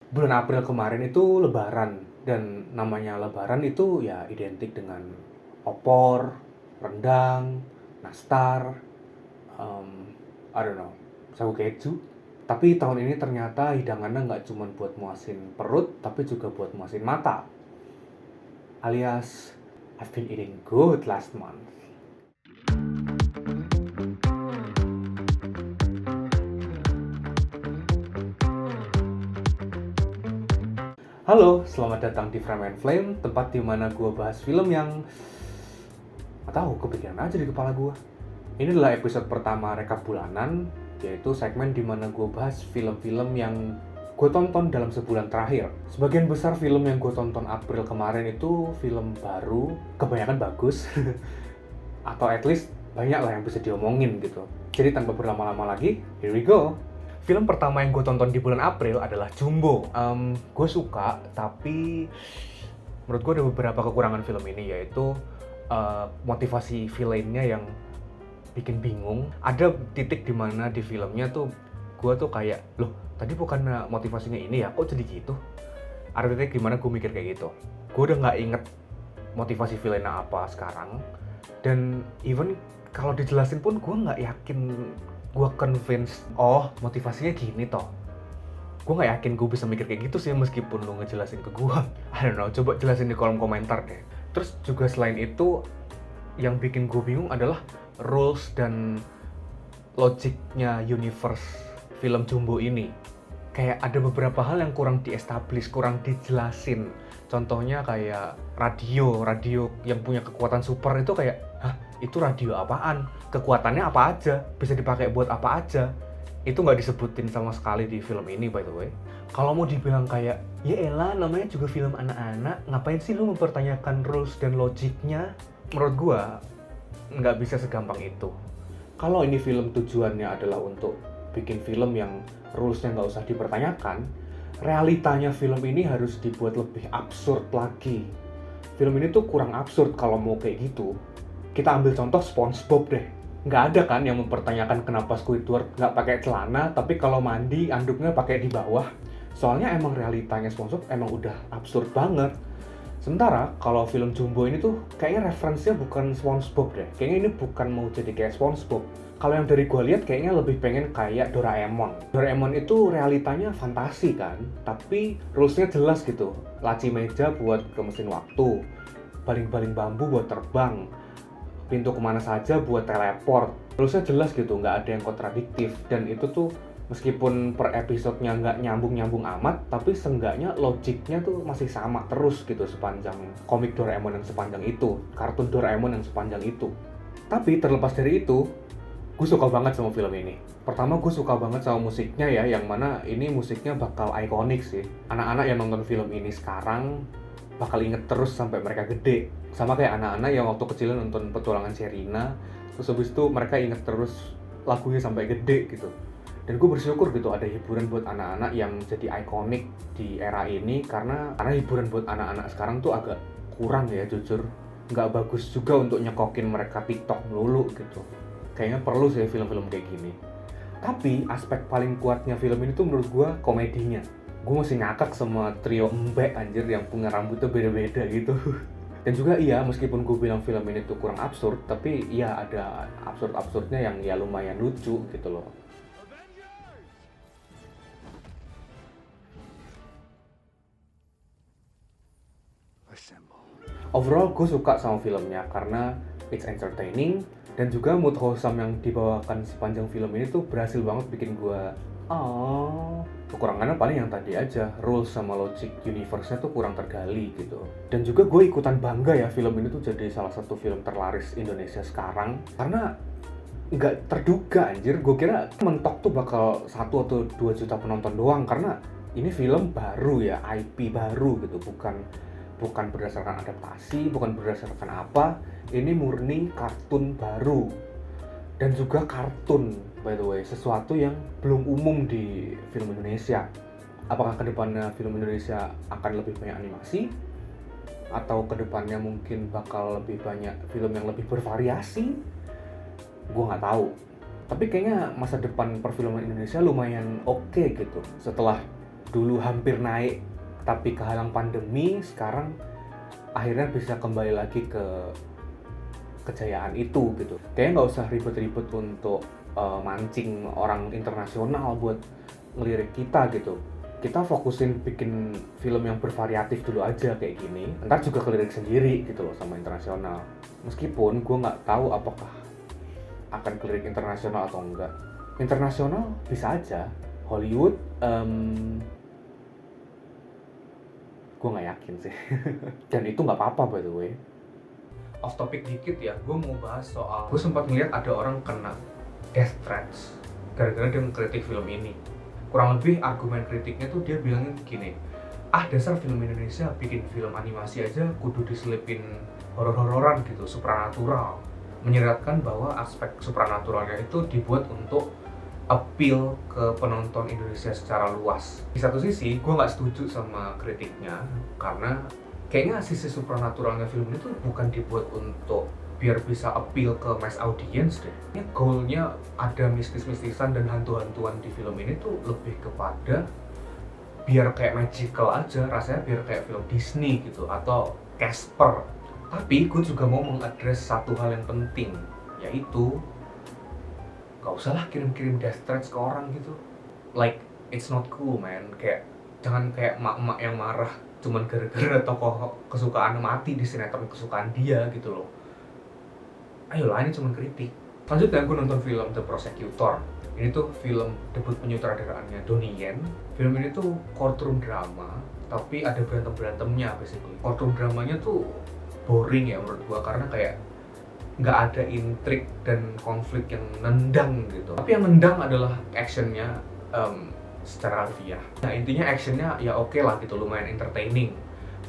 Bulan April kemarin itu Lebaran, dan namanya Lebaran itu ya identik dengan opor, rendang, nastar, I don't know, sagu keju. Tapi tahun ini ternyata hidangannya nggak cuma buat muasin perut, tapi juga buat muasin mata. Alias, I've been eating good last month. Halo, selamat datang di Frame and Flame, tempat di mana gue bahas film yang nggak tahu, kepikiran aja di kepala gue. Ini adalah episode pertama rekap bulanan, yaitu segmen di mana gue bahas film-film yang gue tonton dalam sebulan terakhir. Sebagian besar film yang gue tonton April kemarin itu film baru, kebanyakan bagus, atau at least banyak lah yang bisa diomongin gitu. Jadi tanpa berlama-lama lagi, here we go. Film pertama yang gue tonton di bulan April adalah Jumbo. Gue suka, tapi menurut gue ada beberapa kekurangan film ini, yaitu motivasi villainnya yang bikin bingung. Ada titik dimana di filmnya tuh gue tuh kayak, loh tadi bukan motivasinya ini ya, kok jadi gitu? Ada titik dimana gue mikir kayak gitu. Gue udah nggak inget motivasi villainnya apa sekarang. Dan even kalau dijelasin pun gue nggak yakin gue convinced, oh motivasinya gini toh. Gue nggak yakin gue bisa mikir kayak gitu sih meskipun lo ngejelasin ke gue. I don't know, coba jelasin di kolom komentar deh. Terus juga selain itu, yang bikin gue bingung adalah rules dan logiknya universe film Jumbo ini. Kayak ada beberapa hal yang kurang di-establish, kurang dijelasin. Contohnya kayak radio yang punya kekuatan super itu kayak, hah itu radio apaan? Kekuatannya apa aja? Bisa dipakai buat apa aja? Itu nggak disebutin sama sekali di film ini, by the way. Kalau mau dibilang kayak, ya elah namanya juga film anak-anak, ngapain sih lu mempertanyakan rules dan logiknya? Menurut gua, nggak bisa segampang itu. Kalau ini film tujuannya adalah untuk bikin film yang rules-nya nggak usah dipertanyakan, realitanya film ini harus dibuat lebih absurd lagi. Film ini tuh kurang absurd kalau mau kayak gitu. Kita ambil contoh SpongeBob deh. Nggak ada kan yang mempertanyakan kenapa Squidward nggak pakai celana, tapi kalau mandi anduknya pakai di bawah. Soalnya emang realitanya SpongeBob emang udah absurd banget. Sementara kalau film Jumbo ini tuh kayaknya referensinya bukan SpongeBob deh. Kayaknya ini bukan mau jadi kayak SpongeBob. Kalau yang dari gue lihat kayaknya lebih pengen kayak Doraemon. Doraemon itu realitanya fantasi kan, tapi rules-nya jelas gitu. Laci meja buat ke mesin waktu, baling-baling bambu buat terbang, pintu kemana saja buat teleport. Rules-nya jelas gitu, nggak ada yang kontradiktif. Dan itu tuh meskipun per episodenya nggak nyambung-nyambung amat, tapi seenggaknya logiknya tuh masih sama terus gitu sepanjang komik Doraemon yang sepanjang itu, kartun Doraemon yang sepanjang itu. Tapi terlepas dari itu, gue suka banget sama film ini. Pertama gue suka banget sama musiknya ya, yang mana ini musiknya bakal ikonik sih. Anak-anak yang nonton film ini sekarang bakal inget terus sampai mereka gede. Sama kayak anak-anak yang waktu kecil nonton Petualangan Sherina, terus habis itu mereka inget terus lagunya sampai gede gitu. Dan gue bersyukur gitu ada hiburan buat anak-anak yang jadi ikonik di era ini, karena hiburan buat anak-anak sekarang tuh agak kurang ya jujur. Nggak bagus juga untuk nyekokin mereka TikTok melulu gitu. Kayaknya perlu sih film-film kayak gini. Tapi aspek paling kuatnya film ini tuh menurut gue komedinya. Gue masih ngakak sama trio Mbak anjir yang punya rambutnya beda-beda gitu. Dan juga iya, meskipun gue bilang film ini tuh kurang absurd, tapi iya ada absurd-absurdnya yang ya lumayan lucu gitu loh. Overall gue suka sama filmnya karena it's entertaining, dan juga mood wholesome yang dibawakan sepanjang film ini tuh berhasil banget bikin gue kekurangannya paling yang tadi aja, rules sama logic universe-nya tuh kurang tergali gitu. Dan juga gue ikutan bangga ya film ini tuh jadi salah satu film terlaris Indonesia sekarang, karena nggak terduga anjir. Gue kira mentok tuh bakal 1 atau 2 juta penonton doang, karena ini film baru ya, IP baru gitu, bukan berdasarkan adaptasi, bukan berdasarkan apa. Ini murni kartun baru. Dan juga kartun, by the way, sesuatu yang belum umum di film Indonesia. Apakah kedepannya film Indonesia akan lebih banyak animasi? Atau kedepannya mungkin bakal lebih banyak film yang lebih bervariasi? Gue nggak tahu. Tapi kayaknya masa depan perfilman Indonesia lumayan oke gitu. Setelah dulu hampir naik tapi kehalang pandemi, sekarang akhirnya bisa kembali lagi ke kejayaan itu gitu. Kayaknya nggak usah ribet-ribet untuk mancing orang internasional buat ngelirik kita gitu. Kita fokusin bikin film yang bervariatif dulu aja kayak gini, ntar juga kelirik sendiri gitu loh sama internasional. Meskipun gue nggak tahu apakah akan kelirik internasional atau enggak. Internasional bisa aja, Hollywood gue nggak yakin sih. Dan itu nggak apa-apa by the way. Off topic dikit ya, gue mau bahas soal, gue sempat ngeliat ada orang kena death threats gara-gara dia mengkritik film ini. Kurang lebih argumen kritiknya tuh dia bilangnya gini, dasar film Indonesia bikin film animasi aja kudu diselipin horor-hororan gitu, supranatural. Menyiratkan bahwa aspek supranaturalnya itu dibuat untuk appeal ke penonton Indonesia secara luas. Di satu sisi, gue nggak setuju sama kritiknya, karena kayaknya sisi supranaturalnya film ini tuh bukan dibuat untuk biar bisa appeal ke mass audience deh. Ini goalnya ada mistis-mistisan dan hantu-hantuan di film ini tuh lebih kepada biar kayak magical aja, rasanya biar kayak film Disney gitu, atau Casper. Tapi gue juga mau mengadres satu hal yang penting, yaitu gak usah lah kirim-kirim death threats ke orang gitu. Like, it's not cool man. Kayak, jangan kayak emak-emak yang marah cuman gara-gara tokoh kesukaan mati di sinetron kesukaan dia gitu loh. Ayolah, ini cuma kritik. Selanjutnya gue nonton film The Prosecutor. Ini tuh film debut penyutradaraannya Donnie Yen. Film ini tuh courtroom drama, tapi ada berantem-berantemnya basically. Courtroom dramanya tuh boring ya menurut gue, karena kayak nggak ada intrik dan konflik yang nendang gitu. Tapi yang nendang adalah actionnya secara harfiah. Nah intinya actionnya ya oke lah gitu, lumayan entertaining.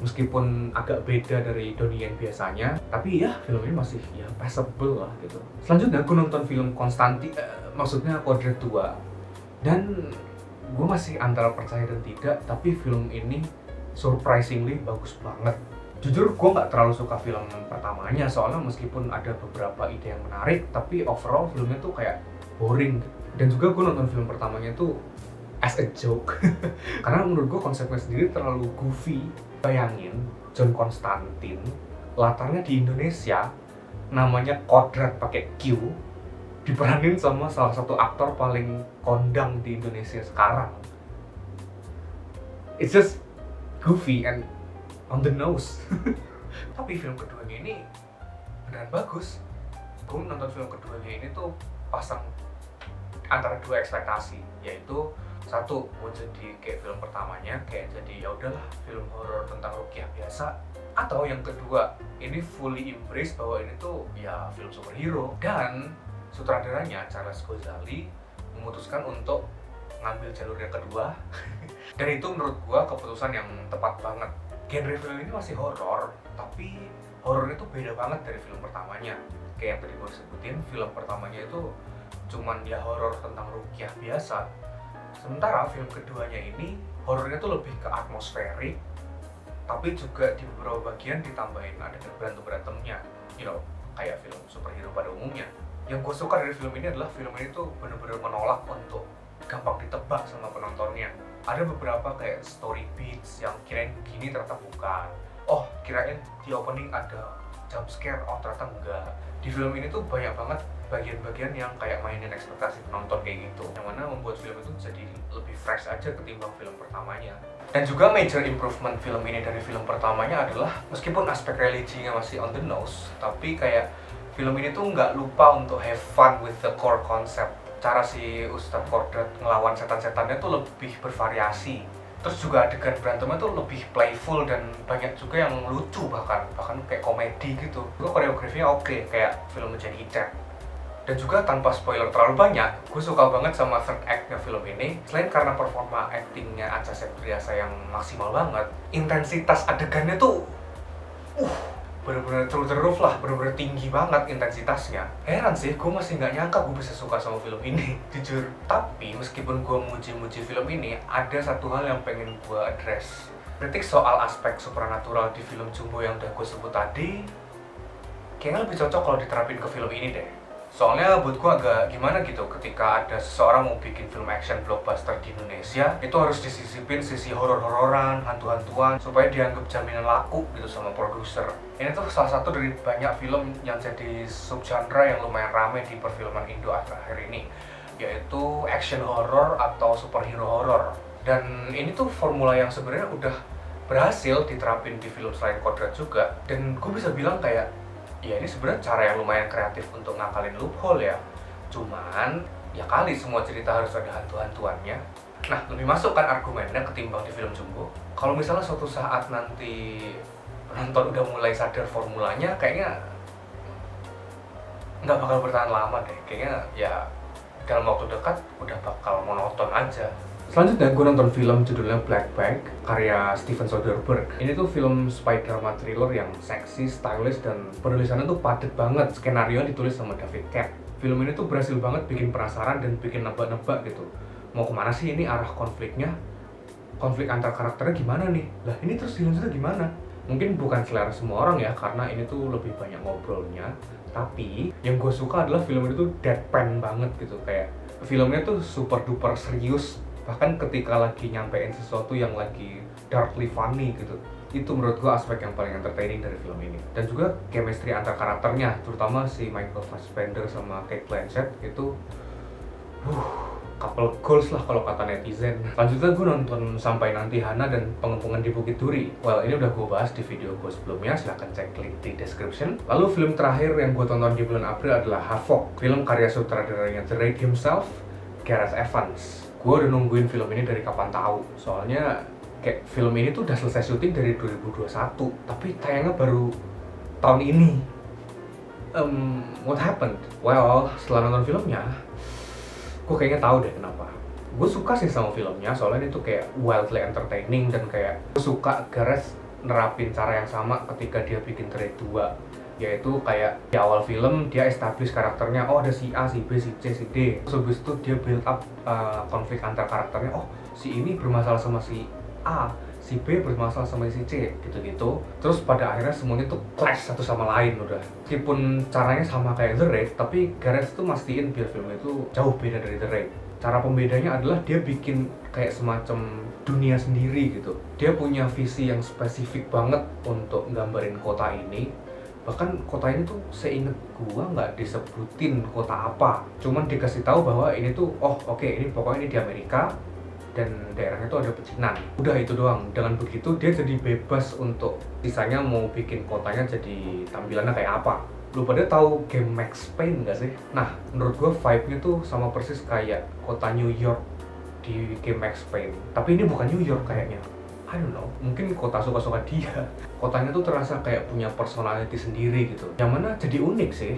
Meskipun agak beda dari Donnie Yen biasanya, tapi ya film ini masih ya passable lah gitu. Selanjutnya gue nonton film maksudnya Kodrat 2. Dan gue masih antara percaya dan tidak, tapi film ini surprisingly bagus banget. Jujur gue nggak terlalu suka film pertamanya, soalnya meskipun ada beberapa ide yang menarik, tapi overall filmnya tuh kayak boring. Dan juga gue nonton film pertamanya tuh as a joke, karena menurut gue konsepnya sendiri terlalu goofy. Bayangin John Constantine, latarnya di Indonesia, namanya Kodrat pakai Q, diperanin sama salah satu aktor paling kondang di Indonesia sekarang. It's just goofy and on the nose. Tapi film keduanya ini beneran bagus. Gue nonton film keduanya ini tuh pasang antara dua ekspektasi, yaitu satu, mau jadi kayak film pertamanya, kayak jadi ya udahlah film horor tentang rukyah biasa, atau yang kedua, ini fully embrace bahwa ini tuh ya film superhero. Dan sutradaranya Charles Ghazali memutuskan untuk ngambil jalur yang kedua. Dan itu menurut gua keputusan yang tepat banget. Genre film ini masih horor, tapi horornya tuh beda banget dari film pertamanya. Kayak yang tadi gua sebutin, film pertamanya itu cuman ya horor tentang rukyah biasa. Sementara film keduanya ini horornya tuh lebih ke atmosferik, tapi juga di beberapa bagian ditambahin ada berantem-berantemnya, kayak film superhero pada umumnya. Yang gue suka dari film ini adalah film ini tuh bener-bener menolak untuk gampang ditebak sama penontonnya. Ada beberapa kayak story beats yang kirain gini ternyata bukan. Oh, kirain di opening ada jump scare, oh ternyata enggak. Di film ini tuh banyak banget bagian-bagian yang kayak mainin ekspektasi penonton kayak gitu, yang mana membuat film itu jadi lebih fresh aja ketimbang film pertamanya. Dan juga major improvement film ini dari film pertamanya adalah meskipun aspek religinya masih on the nose, tapi kayak film ini tuh nggak lupa untuk have fun with the core concept. Cara si Ustadz Kodrat ngelawan setan-setannya tuh lebih bervariasi. Terus juga adegan berantemnya tuh lebih playful dan banyak juga yang lucu, bahkan kayak komedi gitu. Juga koreografinya oke, kayak film Jackie Chan. Dan juga tanpa spoiler terlalu banyak, gue suka banget sama third act-nya film ini. Selain karena performa actingnya Acha Septriasa yang maksimal banget, intensitas adegannya tuh bener-bener through the roof lah, bener-bener tinggi banget intensitasnya. Heran sih, gue masih nggak nyangka gue bisa suka sama film ini, jujur. Tapi meskipun gue muji-muji film ini, ada satu hal yang pengen gue address. Kritik soal aspek supranatural di film Jumbo yang udah gue sebut tadi, kayaknya lebih cocok kalau diterapin ke film ini deh. Soalnya buat gue agak gimana gitu ketika ada seseorang mau bikin film action blockbuster di Indonesia, itu harus disisipin sisi horor-hororan, hantu-hantuan, supaya dianggap jaminan laku gitu sama produser. Ini tuh salah satu dari banyak film yang jadi subgenre yang lumayan rame di perfilman Indo akhir-akhir ini, yaitu action horror atau superhero horror. Dan ini tuh formula yang sebenarnya udah berhasil diterapin di film selain Kodrat juga. Dan gue bisa bilang kayak, ya ini sebenarnya cara yang lumayan kreatif untuk ngakalin loophole ya. Cuman ya kali semua cerita harus ada hantu-hantuannya. Nah, lebih masuk kan argumennya ketimbang di film Jumbo. Kalau misalnya suatu saat nanti penonton udah mulai sadar formulanya, kayaknya nggak bakal bertahan lama deh. Kayaknya ya dalam waktu dekat udah bakal monoton aja. Selanjutnya gue nonton film judulnya Black Bag, karya Steven Soderbergh. Ini tuh film spy drama thriller yang seksi, stylish, dan penulisannya tuh padat banget. Skenario ditulis sama David Koepp. Film ini tuh berhasil banget bikin penasaran dan bikin nebak-nebak gitu. Mau kemana sih ini arah konfliknya? Konflik antar karakternya gimana nih? Lah ini terus selanjutnya gimana? Mungkin bukan selera semua orang ya, karena ini tuh lebih banyak ngobrolnya. Tapi yang gue suka adalah film ini tuh deadpan banget gitu. Kayak filmnya tuh super duper serius, bahkan ketika lagi nyampein sesuatu yang lagi darkly funny gitu. Itu menurut gue aspek yang paling entertaining dari film ini. Dan juga chemistry antar karakternya, terutama si Michael Fassbender sama Cate Blanchett itu couple goals lah kalau kata netizen. Selanjutnya gue nonton Sampai Nanti Hana dan Pengepungan di Bukit Duri. Well, ini udah gue bahas di video gue sebelumnya, silahkan cek link di description. Lalu film terakhir yang gue tonton di bulan April adalah Havoc, film karya sutradaranya The Raid himself, Gareth Evans. Gue udah nungguin film ini dari kapan tahu. Soalnya kayak film ini tuh udah selesai syuting dari 2021, tapi tayangnya baru tahun ini. What happened? Well, setelah nonton filmnya, gue kayaknya tahu deh kenapa. Gue suka sih sama filmnya, soalnya itu kayak wildly entertaining, dan kayak gue suka Gareth nerapin cara yang sama ketika dia bikin The Raid 2. Yaitu kayak di awal film dia establish karakternya, oh ada si A, si B, si C, si D. Terus habis itu dia build up konflik antar karakternya, oh si ini bermasalah sama si A, si B bermasalah sama si C, gitu-gitu. Terus pada akhirnya semuanya tuh clash satu sama lain udah. Meskipun caranya sama kayak The Raid, tapi Gareth tuh mastiin biar film itu jauh beda dari The Raid. Cara pembedanya adalah dia bikin kayak semacam dunia sendiri gitu. Dia punya visi yang spesifik banget untuk nggambarin kota ini. Bahkan kota ini tuh seinget gua nggak disebutin kota apa, cuman dikasih tahu bahwa ini tuh ini pokoknya ini di Amerika dan daerahnya tuh ada pecinan. Udah itu doang. Dengan begitu dia jadi bebas untuk sisanya mau bikin kotanya jadi tampilannya kayak apa. Lu pada tahu game Max Payne nggak sih? Nah, menurut gua vibe-nya tuh sama persis kayak kota New York di game Max Payne. Tapi ini bukan New York kayaknya. I don't know, mungkin kota suka-suka dia. Kotanya tuh terasa kayak punya personality sendiri gitu, yang mana jadi unik sih.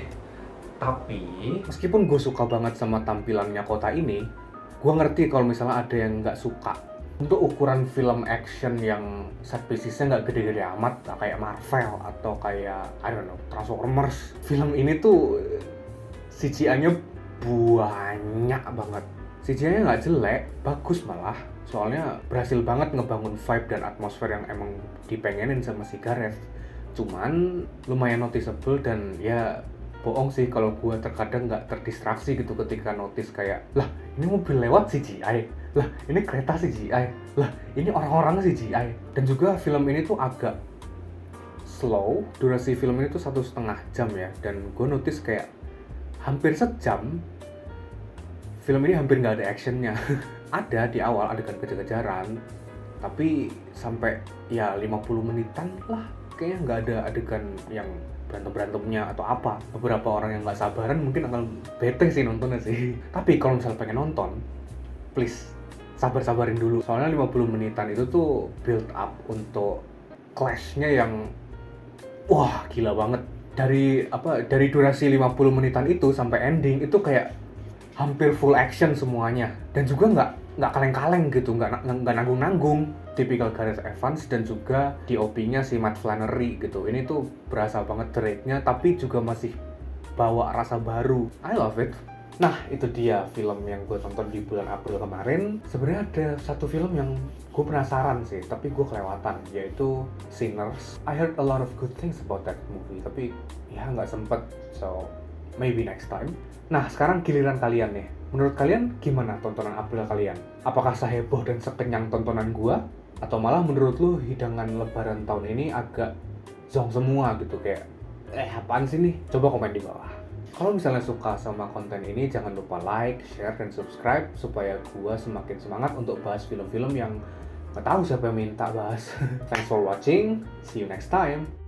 Tapi meskipun gue suka banget sama tampilannya kota ini, gue ngerti kalau misalnya ada yang nggak suka. Untuk ukuran film action yang set piece-nya nggak gede-gede amat, kayak Marvel atau kayak I don't know, Transformers, film ini tuh CGI-nya banyak banget. CGI-nya nggak jelek, bagus malah. Soalnya berhasil banget ngebangun vibe dan atmosfer yang emang dipengenin sama si Gareth. Cuman lumayan noticeable, dan ya bohong sih kalau gue terkadang nggak terdistraksi gitu ketika notice kayak, lah ini mobil lewat CGI, lah ini kereta CGI, lah ini orang-orang CGI. Dan juga film ini tuh agak slow, durasi film ini tuh 1,5 jam ya, dan gue notice kayak hampir sejam film ini hampir nggak ada actionnya. Ada di awal adegan kejar-kejaran, tapi sampai ya 50 menitan lah kayaknya nggak ada adegan yang berantem-berantemnya atau apa. Beberapa orang yang nggak sabaran mungkin akan bete sih nontonnya sih. Tapi kalau misalnya pengen nonton, please sabar-sabarin dulu, soalnya 50 menitan itu tuh build up untuk clash-nya yang wah gila banget. Dari durasi 50 menitan itu sampai ending itu kayak hampir full action semuanya, dan juga nggak kaleng-kaleng gitu, nggak nanggung-nanggung, tipikal Gareth Evans. Dan juga DOP-nya si Matt Flannery gitu. Ini tuh berasa banget trade-nya, tapi juga masih bawa rasa baru. I love it. Nah, itu dia film yang gue tonton di bulan April kemarin. Sebenarnya ada satu film yang gue penasaran sih, tapi gue kelewatan, yaitu Sinners. I heard a lot of good things about that movie, tapi ya nggak sempet. So maybe next time. Nah, sekarang giliran kalian nih. Menurut kalian gimana tontonan April kalian? Apakah seheboh dan sekenyang tontonan gua? Atau malah menurut lu hidangan lebaran tahun ini agak zonk semua gitu, kayak apaan sih nih? Coba komen di bawah. Kalau misalnya suka sama konten ini, jangan lupa like, share, dan subscribe supaya gua semakin semangat untuk bahas film-film yang gak tahu siapa yang minta bahas. Thanks for watching, see you next time.